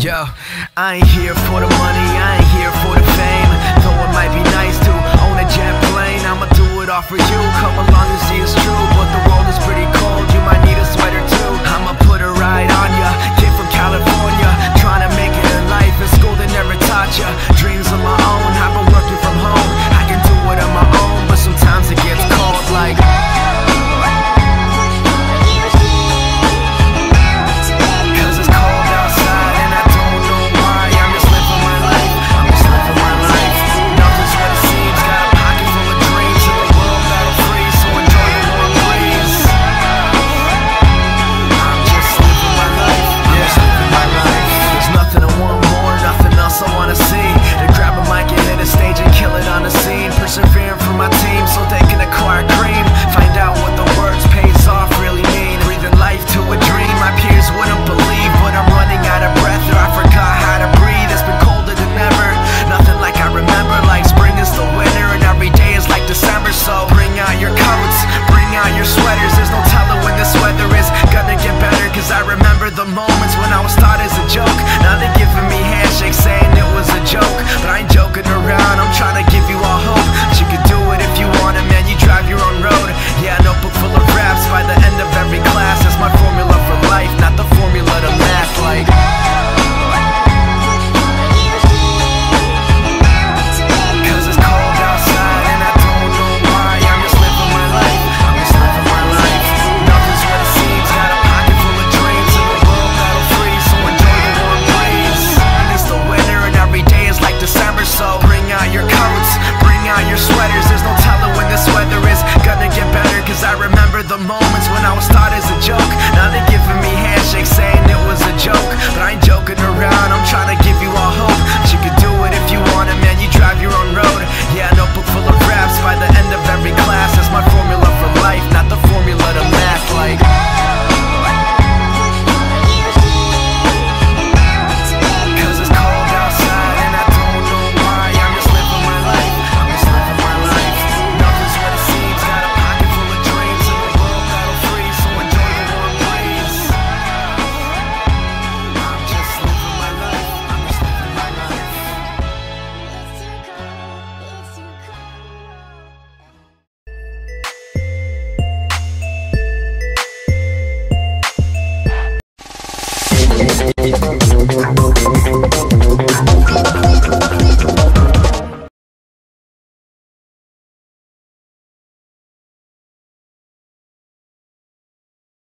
Yo, I ain't here for the money, I ain't here for the fame. Though it might be nice to own a jet plane, I'ma do it all for you. Come along and see it's true, but the world is pretty cold, you might need a sweater too. I'ma put a ride on ya, kid from California, trying to make it in life. In school they never taught ya, dreams of my own. I've been working from home, I can do it on my own, but sometimes it gets cold like persevering for my team so they can acquire cream. Find out what the words pays off really mean. Breathing life to a dream my peers wouldn't believe, but I'm running out of breath or I forgot how to breathe. It's been colder than ever, nothing like I remember. Like spring is the winter and every day is like December. So bring out your coats, bring out your sweaters. There's no telling when this weather is gonna get better, cause I remember the moments when I was thought as a joke. Now they're giving me handshakes saying it was a joke, but I ain't joking around, I'm trying to give you all hope. You could do it if you want it, man, you drive your own road. Yeah, a notebook full of raps by the end of every class. That's my formula for life, not the formula to math. Like cause it's cold outside and I don't know why. I'm just living my life, I'm just living my life. Nothing's what it seems, got a pocket full of dreams in a world that'll freeze, so enjoy the warm breeze. It's the winter and every day is like December, so bring out your coats, bring out your sweaters. There's no telling when this weather is gonna get better, cause I remember the moments when I was thought as a joke. Now they're giving me handshakes saying it was a joke, but I ain't joking around, I'm trying to give you all hope. You could do it if you want it, man, you drive your own road. Yeah, a notebook full of raps by the end of every class. That's my formula for life, not the formula to math. Like We'll be right back.